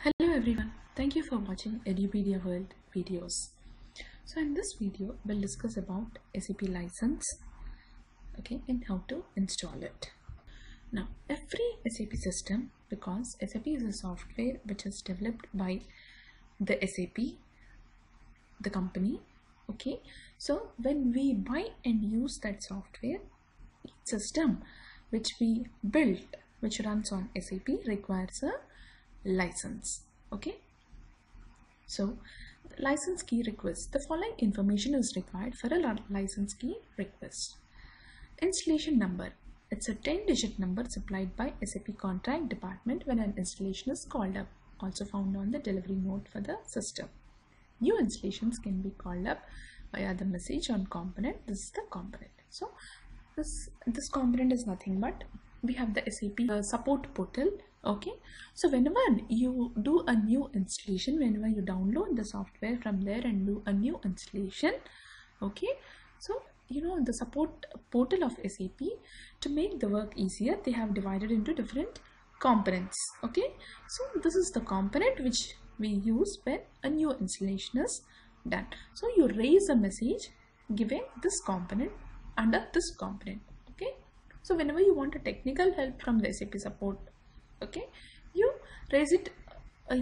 Hello everyone, thank you for watching Edupedia World videos. So in this video, we'll discuss about SAP license, and how to install it. Now, every SAP system, because SAP is a software which is developed by the SAP, the company, so when we buy and use that software, each system which we build, which runs on SAP, requires a license. So the license key request, the following information is required for a license key request. Installation number, it's a 10-digit number supplied by SAP contract department when an installation is called up, also found on the delivery note for the system. New installations can be called up via the message on component. This is the component. So this component is nothing but we have the SAP support portal. So whenever you do a new installation, whenever you download the software from there and do a new installation, so the support portal of SAP, to make the work easier, they have divided into different components. So this is the component which we use when a new installation is done. So you raise a message giving this component under this component. So whenever you want a technical help from the SAP support,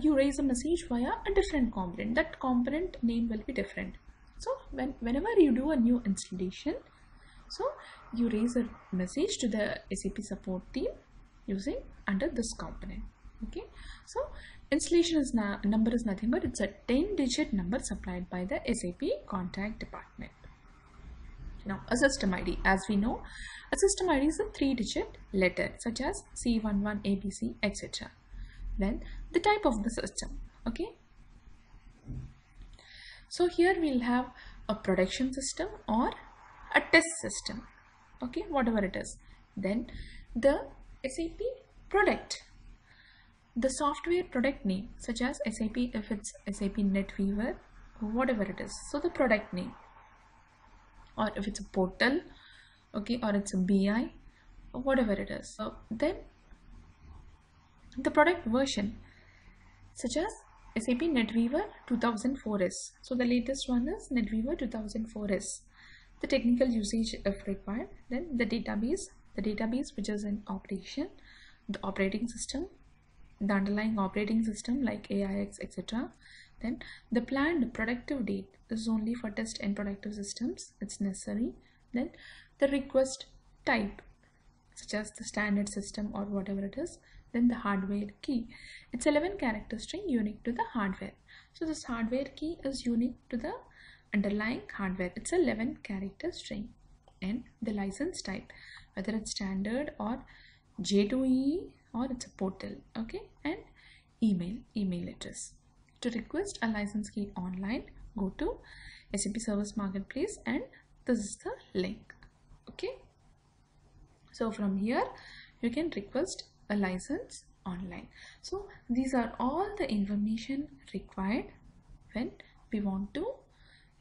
you raise a message via a different component. That component name will be different. So whenever you do a new installation, so you raise a message to the SAP support team using under this component. So installation is number is nothing but it's a 10-digit number supplied by the SAP contact department. Now a system ID, as we know, a system ID is a 3-digit letter such as C11, ABC, etc. Then the type of the system. So here we'll have a production system or a test system, whatever it is. Then the SAP product, the software product name, such as SAP, if it's SAP NetWeaver, whatever it is, so the product name, or if it's a portal, or it's a BI, or whatever it is. So then the product version, such as SAP NetWeaver 2004S. So the latest one is NetWeaver 2004S. The technical usage if required. Then the database which is in operation, the operating system, the underlying operating system like AIX, etc. Then the planned productive date is only for test and productive systems, it's necessary. Then the request type, such as the standard system or whatever it is. Then the hardware key, it's 11 character string unique to the hardware. So this hardware key is unique to the underlying hardware, it's 11 character string. And the license type, whether it's standard or J2EE or it's a portal. And email address. To request a license key online, go to SAP Service Marketplace and this is the link. So from here you can request a license online. So these are all the information required when we want to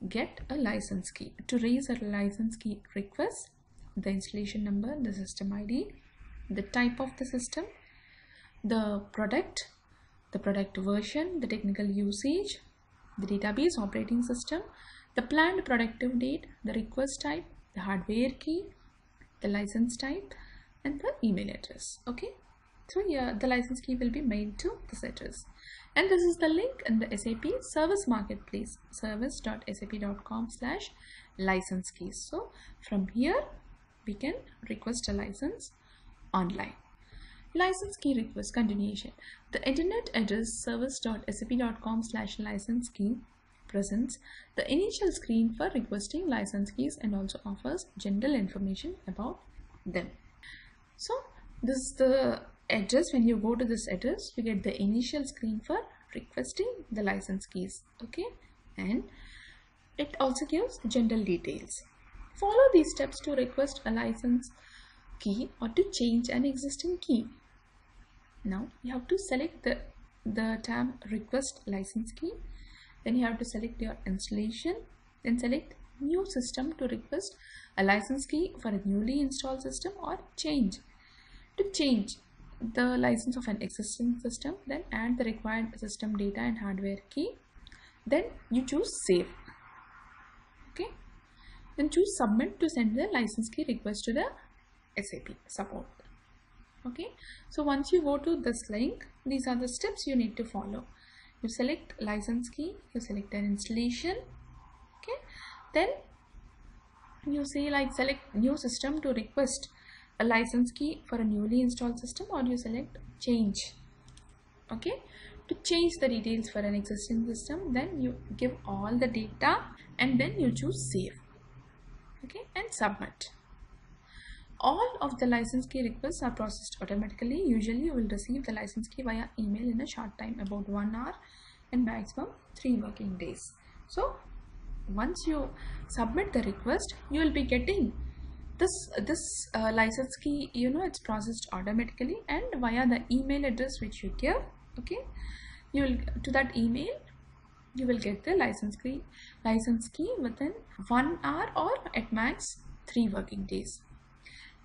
get a license key. To raise a license key request, the installation number, the system ID, the type of the system, the product version, the technical usage, the database operating system, the planned productive date, the request type, the hardware key, the license type, and the email address. So here the license key will be made to this address. And this is the link in the SAP Service Marketplace, service.sap.com/license keys. So from here we can request a license online. License key request continuation. The internet address service.sap.com/license key presents the initial screen for requesting license keys and also offers general information about them. So this is the address. When you go to this address, you get the initial screen for requesting the license keys. And it also gives general details. Follow these steps to request a license key or to change an existing key. Now you have to select the tab request license key. Then you have to select your installation. Then select new system to request a license key for a newly installed system or change. To change the license of an existing system, then add the required system data and hardware key, then you choose save. Okay, then choose submit to send the license key request to the SAP support. Okay, so once you go to this link, these are the steps you need to follow. You select license key, you select an installation. Okay, then you say like select new system to request a license key for a newly installed system, or you select change. Okay, to change the details for an existing system, then you give all the data and then you choose save. Okay, and submit. All of the license key requests are processed automatically. Usually you will receive the license key via email in a short time, about 1 hour and maximum 3 working days. So once you submit the request, you will be getting this license key, it's processed automatically and via the email address which you give. Okay, you will to that email you will get the license key within 1 hour or at max 3 working days.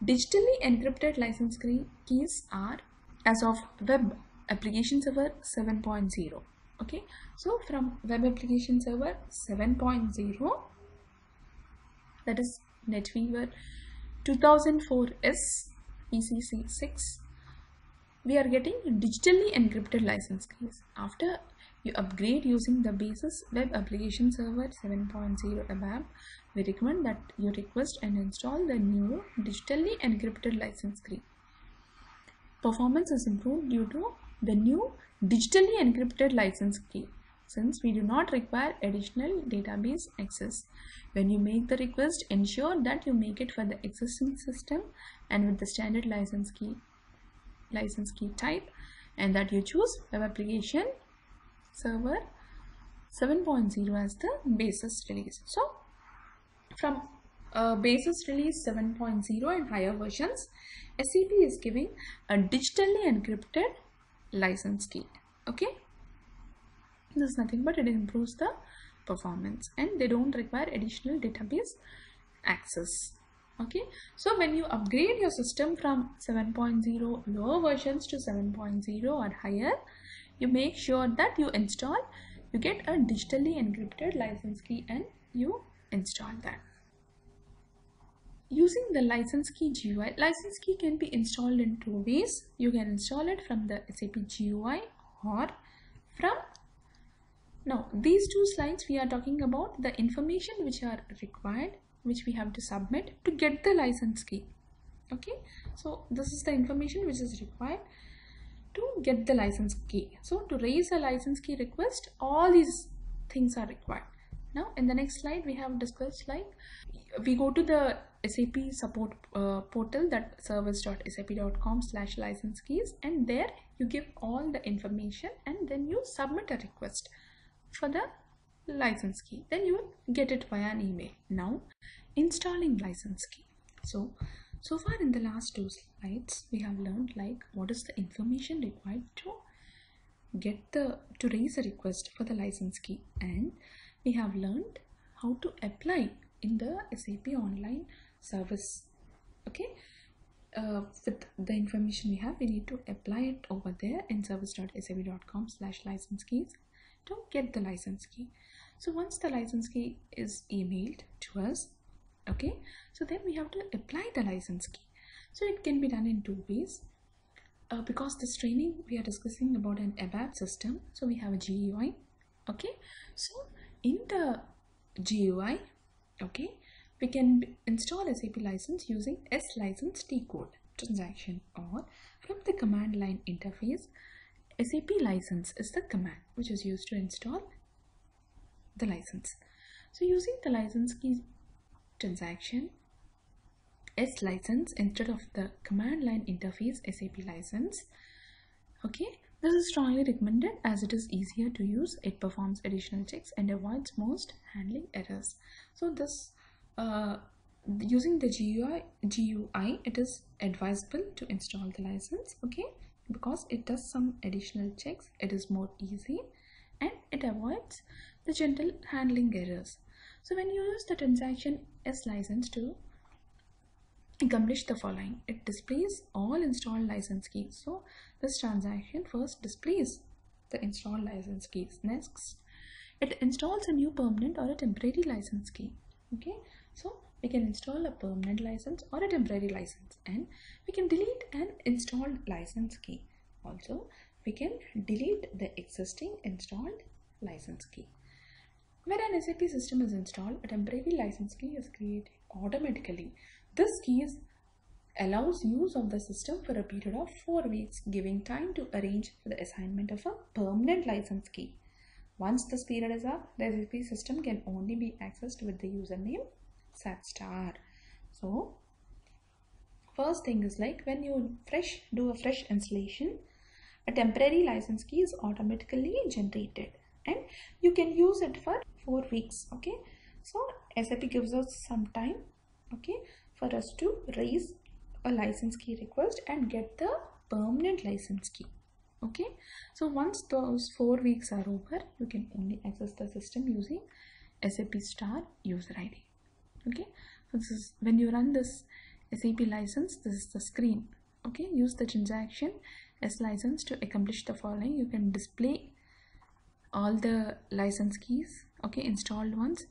Digitally encrypted license keys are as of Web Application Server 7.0. Okay, so from Web Application Server 7.0, that is NetWeaver 2004S ECC 6, we are getting digitally encrypted license keys. After you upgrade using the basis Web Application Server 7.0 ABAP, we recommend that you request and install the new digitally encrypted license key. Performance is improved due to the new digitally encrypted license key, since we do not require additional database access. When you make the request, ensure that you make it for the existing system and with the standard license key type, and that you choose Web Application Server 7.0 as the basis release. So from basis release 7.0 and higher versions, SAP is giving a digitally encrypted license key. Okay, this is nothing but it improves the performance and they don't require additional database access. Okay, so when you upgrade your system from 7.0 lower versions to 7.0 or higher, you make sure that you get a digitally encrypted license key and you install that. Using the license key GUI, license key can be installed in 2 ways. You can install it from the SAP GUI or from, now these 2 slides we are talking about the information which are required, which we have to submit to get the license key. Okay, so this is the information which is required to get the license key. So to raise a license key request, all these things are required. Now in the next slide we have discussed, like we go to the SAP support portal, that service.sap.com/license keys, and there you give all the information and then you submit a request for the license key, then you will get it via an email. Now installing license key. So far in the last 2 slides we have learned like what is the information required to raise a request for the license key, and we have learned how to apply in the SAP online service. Okay, with the information we have, we need to apply it over there in service.sap.com/license keys to get the license key. So once the license key is emailed to us, okay, so then we have to apply the license key. So it can be done in 2 ways. Because this training we are discussing about an ABAP system, so we have a GUI. Okay, so in the GUI, okay, we can install SAP license using S-license T-code transaction, or from the command line interface, SAP license is the command which is used to install the license. So using the license key transaction S-license instead of the command line interface SAP license, okay, this is strongly recommended as it is easier to use, it performs additional checks and avoids most handling errors. So this using the GUI, it is advisable to install the license, okay, because it does some additional checks, it is more easy and it avoids the general handling errors. So when you use the transaction S license to accomplish the following. It displays all installed license keys. So this transaction first displays the installed license keys. Next, it installs a new permanent or a temporary license key. Okay, so we can install a permanent license or a temporary license, and we can delete an installed license key. Also, we can delete the existing installed license key. When an SAP system is installed, a temporary license key is created automatically. This key allows use of the system for a period of 4 weeks, giving time to arrange for the assignment of a permanent license key. Once this period is up, the SAP system can only be accessed with the username SAP*. So, first thing is like when you do a fresh installation, a temporary license key is automatically generated and you can use it for 4 weeks. Okay, so SAP gives us some time, okay, for us to raise a license key request and get the permanent license key. Okay, so once those 4 weeks are over, you can only access the system using SAP* user ID. Okay, so this is when you run this SAP license, this is the screen. Okay, use the transaction S license to accomplish the following. You can display all the license keys, okay, installed ones.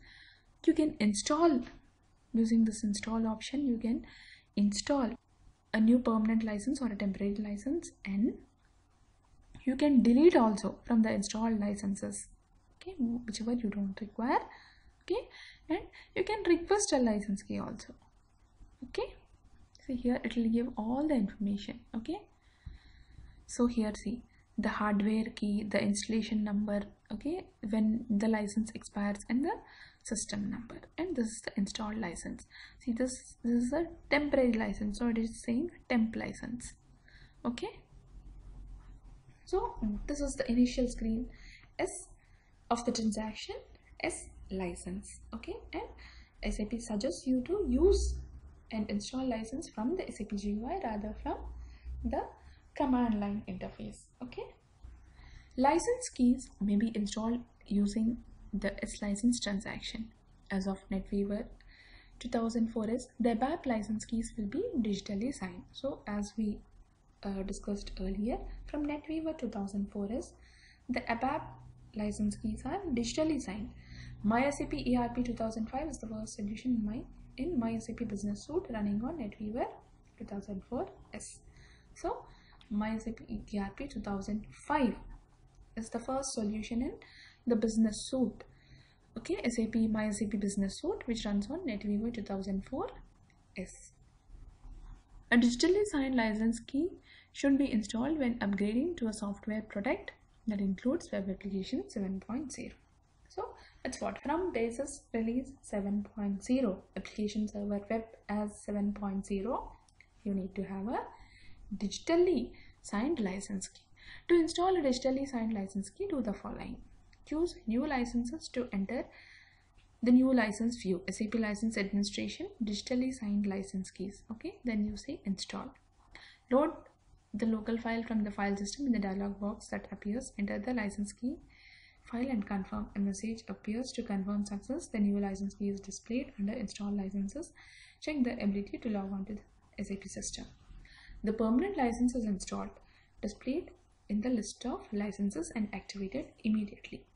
You can install, using this install option, you can install a new permanent license or a temporary license, and you can delete also from the installed licenses, okay, whichever you don't require. Okay, and you can request a license key also. Okay, so here it will give all the information. Okay, so here see the hardware key, the installation number, okay, when the license expires, and the system number, and this is the installed license. See, this is a temporary license, so it is saying temp license. Okay, so this is the initial screen S of the transaction, S license. Okay, and SAP suggests you to use and install license from the SAP GUI rather from the command line interface. Okay, license keys may be installed using the S license transaction. As of NetWeaver 2004 is the ABAP license keys will be digitally signed. So as we discussed earlier, from NetWeaver 2004 is the ABAP license keys are digitally signed. MySAP ERP 2005 is the first solution in MySAP Business Suite running on NetWeaver 2004 S. So MySAP ERP 2005 is the first solution in the Business Suite. Okay, MySAP Business Suite, which runs on NetWeaver 2004 S. A digitally signed license key should be installed when upgrading to a software product that includes Web Application 7.0. So that's what from basis release 7.0 application server web as 7.0, you need to have a digitally signed license key. To install a digitally signed license key, do the following. Choose new licenses to enter the new license view, SAP license administration, digitally signed license keys. Okay, then you say install. Load the local file from the file system in the dialog box that appears. Enter the license key file and confirm. A message appears to confirm success. The new license key is displayed under install licenses. Check the ability to log on to the SAP system. The permanent license is installed, displayed in the list of licenses and activated immediately.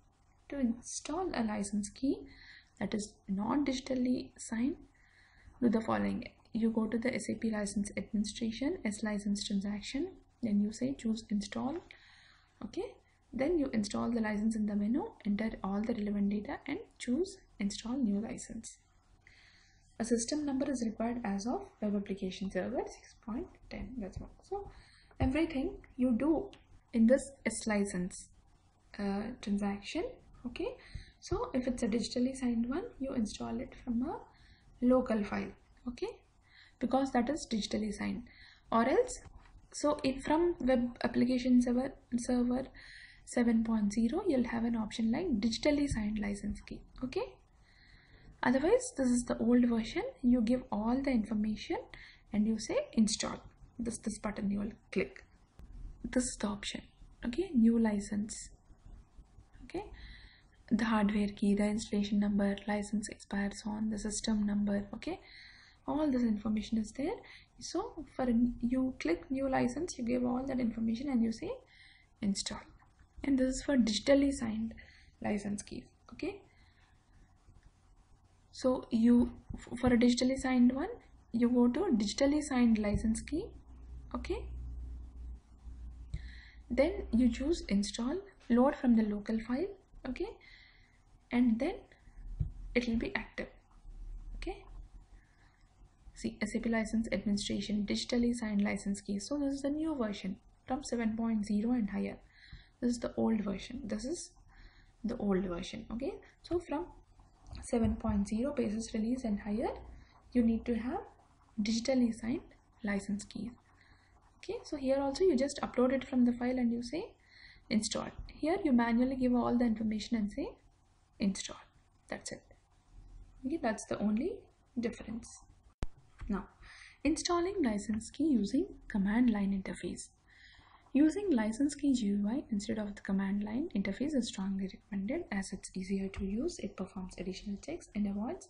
To install a license key that is not digitally signed, do the following. You go to the SAP license administration, S license transaction, then you say choose install. Okay, then you install the license in the menu, enter all the relevant data and choose install new license. A system number is required as of Web Application Server 6.10. That's all. So everything you do in this S license transaction. Okay, so if it's a digitally signed one, you install it from a local file. Okay, because that is digitally signed. Or else, so if from Web Application Server 7.0, you'll have an option like digitally signed license key. Okay, otherwise this is the old version. You give all the information and you say install. This button you will click. This is the option. Okay, new license. Okay, the hardware key, the installation number, license expires on, the system number. Okay, all this information is there. So for you click new license, you give all that information and you say install. And this is for digitally signed license keys. Okay, so you, for a digitally signed one, you go to digitally signed license key. Okay, then you choose install, load from the local file. Okay, and then it will be active. Okay, see, SAP license administration digitally signed license key. So this is the new version from 7.0 and higher. This is the old version. This is the old version. Okay, so from 7.0 basis release and higher, you need to have digitally signed license keys. Okay, so here also you just upload it from the file and you say install. Here you manually give all the information and say install. That's it. Okay, that's the only difference. Now, installing license key using command line interface. Using license key GUI instead of the command line interface is strongly recommended as it's easier to use, it performs additional checks and avoids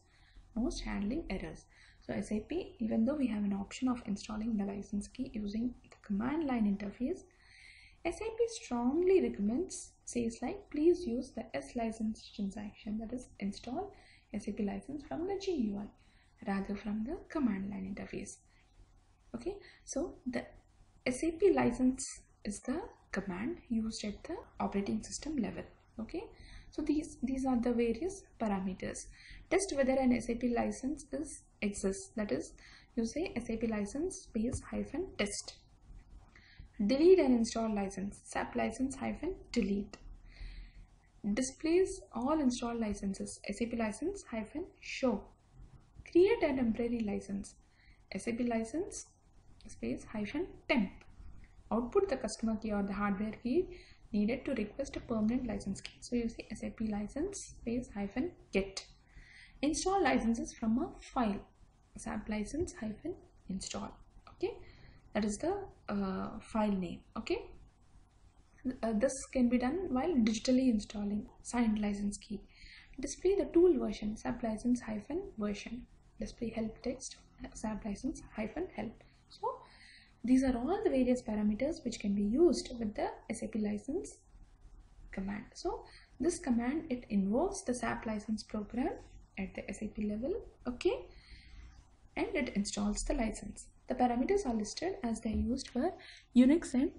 most handling errors. So SAP, even though we have an option of installing the license key using the command line interface, SAP strongly recommends, says like, please use the S license transaction, that is install SAP license from the GUI rather from the command line interface. Okay, so the SAP license is the command used at the operating system level. Okay, so these are the various parameters. Test whether an SAP license exists, that is, you say SAP license space hyphen test. Delete and install license, SAP license hyphen delete. Displays all installed licenses, SAP license hyphen show. Create a temporary license, SAP license space hyphen temp. Output the customer key or the hardware key needed to request a permanent license key. So you say SAP license space hyphen get. Install licenses from a file, SAP license hyphen install. Okay, that is the file name. Okay, this can be done while digitally installing signed license key. Display the tool version, SAP license hyphen version. Display help text, SAP license hyphen help. So these are all the various parameters which can be used with the SAP license command. So this command, it invokes the SAP license program at the SAP level. Okay, and it installs the license. The parameters are listed as they are used for Unix and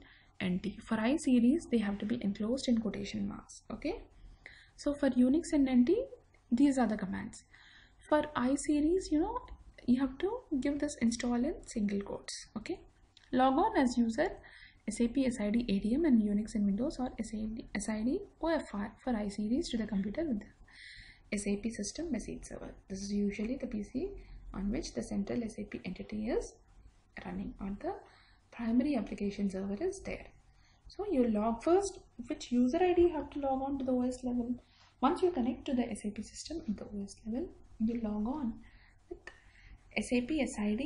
NT. For I series, they have to be enclosed in quotation marks. Okay, so for Unix and NT, these are the commands. For I series, you have to give this install in single quotes. Okay, log on as user SAP SID ADM and Unix and Windows, or SID OFR for I series to the computer with the SAP system message server. This is usually the PC on which the central SAP entity is running, or the primary application server is there. So you log first which user ID you have to log on to the OS level. Once you connect to the SAP system at the OS level, you log on with SAP SID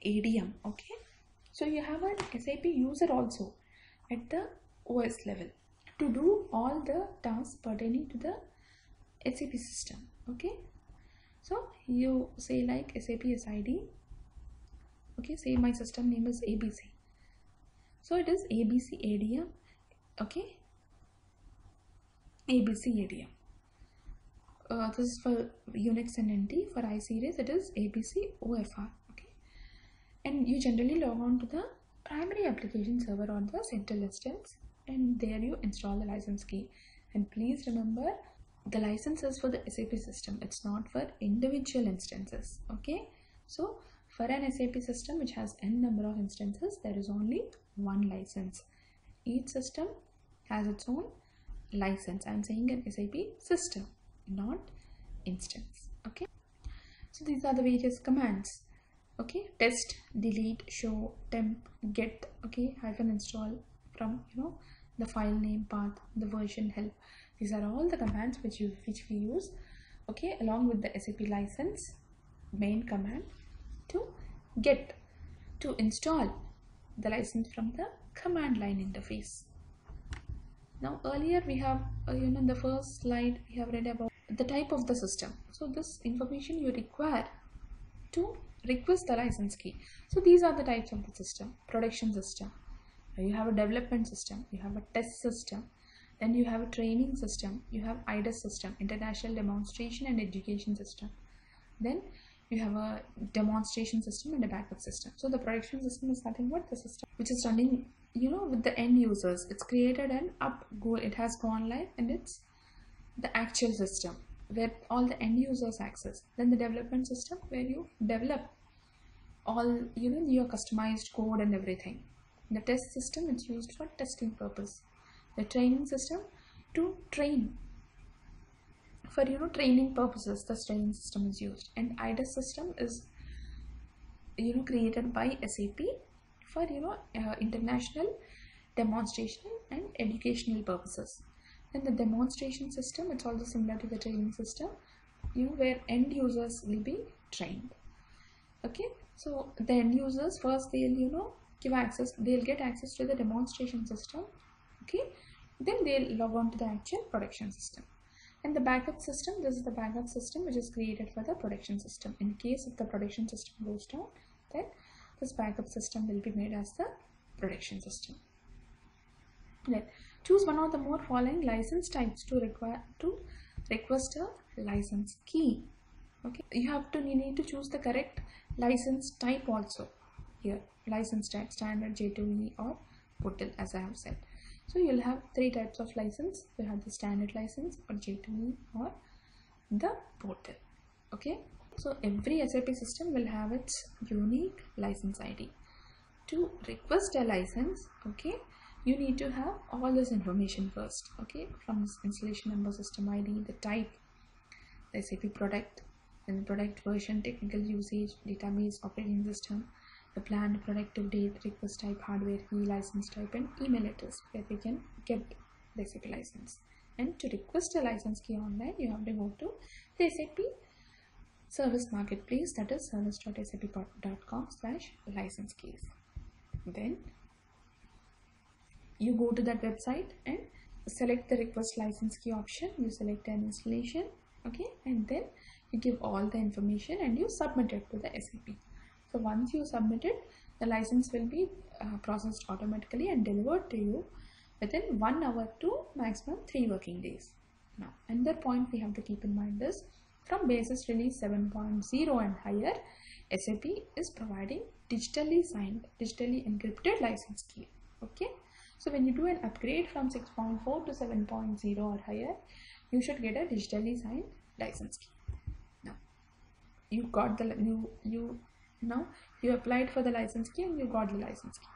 ADM. Okay, so you have an SAP user also at the OS level to do all the tasks pertaining to the SAP system. Okay, so you say like SAP SID. Okay, say my system name is ABC. So it is ABC ADM. Okay, ABC ADM. This is for Unix and NT. For I series, it is ABC OFR. Okay, and you generally log on to the primary application server or the central instance, and there you install the license key. And please remember, the license is for the SAP system, it's not for individual instances. Okay, so for an SAP system which has n number of instances, there is only one license. Each system has its own license. I am saying an SAP system, not instance. Okay, so these are the various commands. Okay, test, delete, show, temp, get. Okay, hyphen install from the file name, path, the version, help. These are all the commands which we use. Okay, along with the SAP license main command to get, to install the license from the command line interface. Now earlier we have in the first slide we have read about the type of the system. So this information you require to request the license key. So these are the types of the system. Production system, you have a development system, you have a test system, then you have a training system, you have IDES system, international demonstration and education system, then you have a demonstration system and a backup system. So the production system is nothing but the system which is running, you know, with the end users. It's created and it has gone live, and it's the actual system where all the end users access. Then the development system, where you develop all, you know, your customized code and everything. The test system, it's used for testing purpose. The training system, to train, for, you know, training purposes the training system is used. And IDES system is, you know, created by SAP for, you know, international demonstration and educational purposes. Then the demonstration system, it's also similar to the training system, you know, where end users will be trained. Okay, so the end users first, they'll, you know, they'll get access to the demonstration system. Okay, then they'll log on to the actual production system. And the backup system, this is the backup system which is created for the production system. In case if the production system goes down, then this backup system will be made as the production system. Then choose one of the more following license types to request a license key. Okay, you need to choose the correct license type also. Here, license type, standard, J2E or portal, as I have said. So you'll have three types of license. You have the standard license or J2E or the portal. Okay, so every SAP system will have its unique license ID. To request a license, okay, you need to have all this information first. Okay, from this installation number, system ID, the type, the SAP product, then the product version, technical usage, database, operating system, the planned productive date, request type, hardware key, license type, and email address where we can get the SAP license. And to request a license key online, you have to go to the SAP service marketplace, that is service.sap.com/license keys. Then you go to that website and select the request license key option. You select an installation, okay, and then you give all the information and you submit it to the SAP. So once you submit it, the license will be processed automatically and delivered to you within 1 hour to maximum 3 working days. Now, another point we have to keep in mind is, from basis release 7.0 and higher, SAP is providing digitally signed, digitally encrypted license key. Okay, so when you do an upgrade from 6.4 to 7.0 or higher, you should get a digitally signed license key. Now, you got the now you applied for the license key and you got the license key.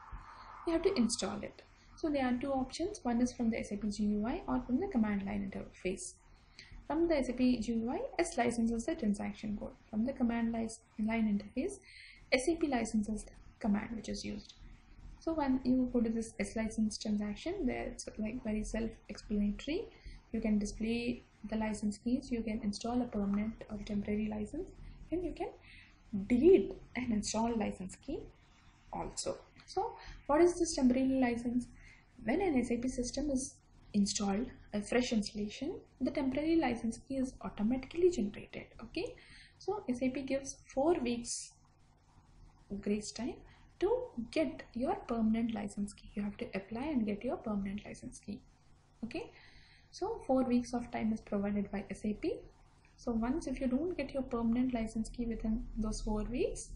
You have to install it. So there are two options. One is from the SAP GUI or from the command line interface. From the SAP GUI, S licenses the transaction code. From the command line interface, SAP licenses the command which is used. So when you go to this S license transaction, there it's like very self-explanatory. You can display the license keys, you can install a permanent or temporary license, and you can delete an installed license key also. So what is this temporary license? When an SAP system is installed, a fresh installation, the temporary license key is automatically generated. Okay, so SAP gives 4 weeks grace time to get your permanent license key. You have to apply and get your permanent license key. Okay, so 4 weeks of time is provided by SAP. So once if you don't get your permanent license key within those 4 weeks,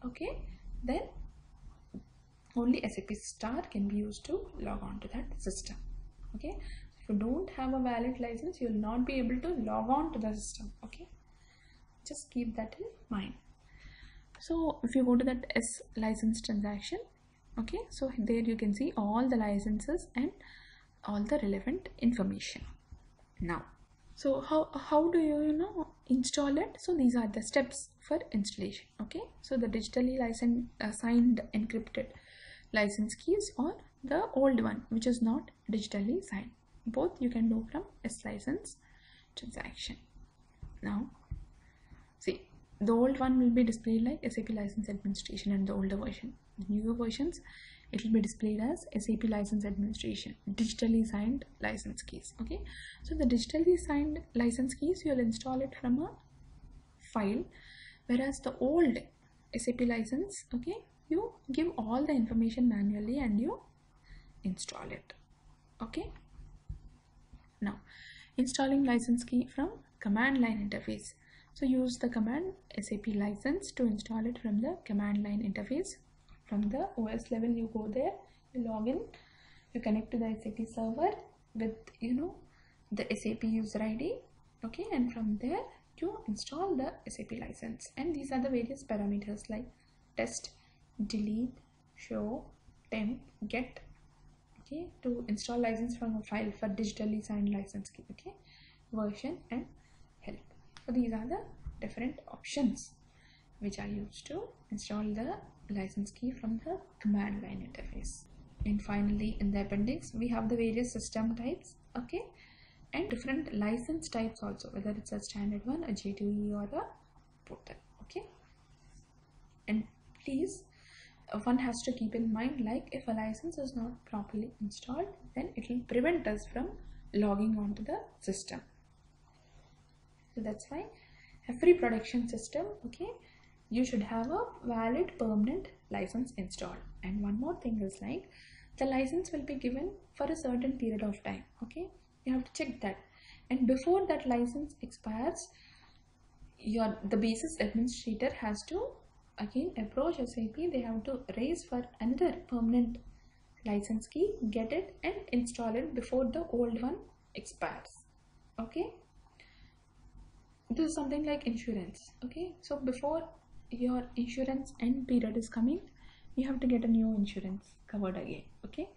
okay, then only SAP Star can be used to log on to that system. Okay, if you don't have a valid license, you will not be able to log on to the system. Okay, just keep that in mind. So if you go to that S license transaction, okay, so there you can see all the licenses and all the relevant information. Now, so how do you install it? So these are the steps for installation. Okay, so the digitally signed encrypted license keys or the old one which is not digitally signed, both you can do from S license transaction. Now see, the old one will be displayed like SAP license administration and the older version. The newer versions, it will be displayed as SAP license administration, digitally signed license keys. Okay, so the digitally signed license keys, you'll install it from a file, whereas the old SAP license, okay, you give all the information manually and you install it. Okay, now installing license key from command line interface. So use the command SAP license to install it from the command line interface. From the OS level, you go there, you log in, you connect to the SAP server with the SAP user ID, okay, and from there you install the SAP license. And these are the various parameters like test, delete, show, temp, get, okay, to install license from a file for digitally signed license key, okay, version and help. So these are the different options which are used to install the license key from the command line interface. And finally, in the appendix, we have the various system types, okay, and different license types also, whether it's a standard one, a J2E or a portal, okay. And please, one has to keep in mind, like if a license is not properly installed, then it will prevent us from logging onto the system. So that's why every production system, okay, you should have a valid permanent license installed. And one more thing is like the license will be given for a certain period of time, okay, you have to check that. And before that license expires, the basis administrator has to again approach SAP. They have to raise for another permanent license key, get it and install it before the old one expires, okay. This is something like insurance, okay. So before your insurance end period is coming, you have to get a new insurance covered again, okay.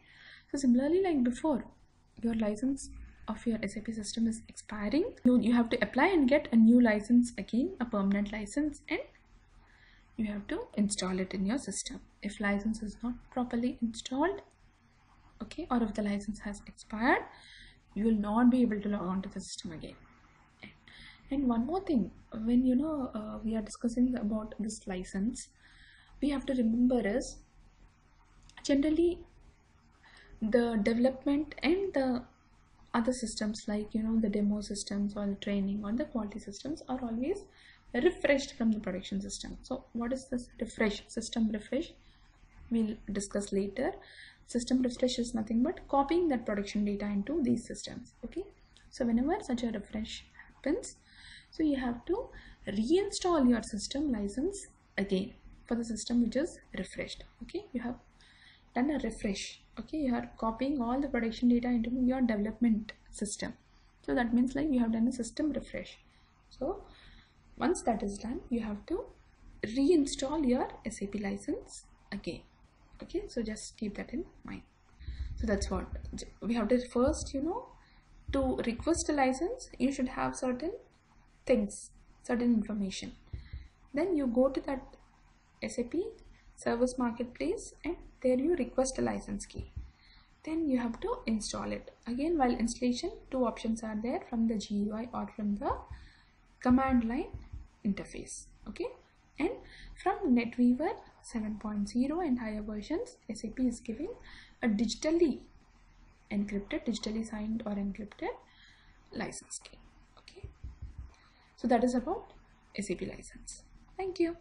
So similarly, like before your license of your SAP system is expiring, you have to apply and get a new license again, a permanent license, and you have to install it in your system. If license is not properly installed, okay, or if the license has expired, you will not be able to log on to the system again. And one more thing, when we are discussing about this license, we have to remember is generally the development and the other systems like the demo systems or the training or the quality systems are always refreshed from the production system. So what is this refresh? System refresh we'll discuss later. System refresh is nothing but copying that production data into these systems, okay. So whenever such a refresh happens, so you have to reinstall your system license again for the system which is refreshed, okay. You have done a refresh, okay, you are copying all the production data into your development system. So that means like you have done a system refresh. So once that is done, you have to reinstall your SAP license again, okay. So just keep that in mind. So that's what we have to first, to request a license, you should have certain things, certain information. Then you go to that SAP service marketplace and there you request a license key. Then you have to install it. Again, while installation, two options are there, from the GUI or from the command line interface, okay. And from NetWeaver 7.0 and higher versions, SAP is giving a digitally encrypted, digitally signed or encrypted license key, okay. So that is about SAP license. Thank you.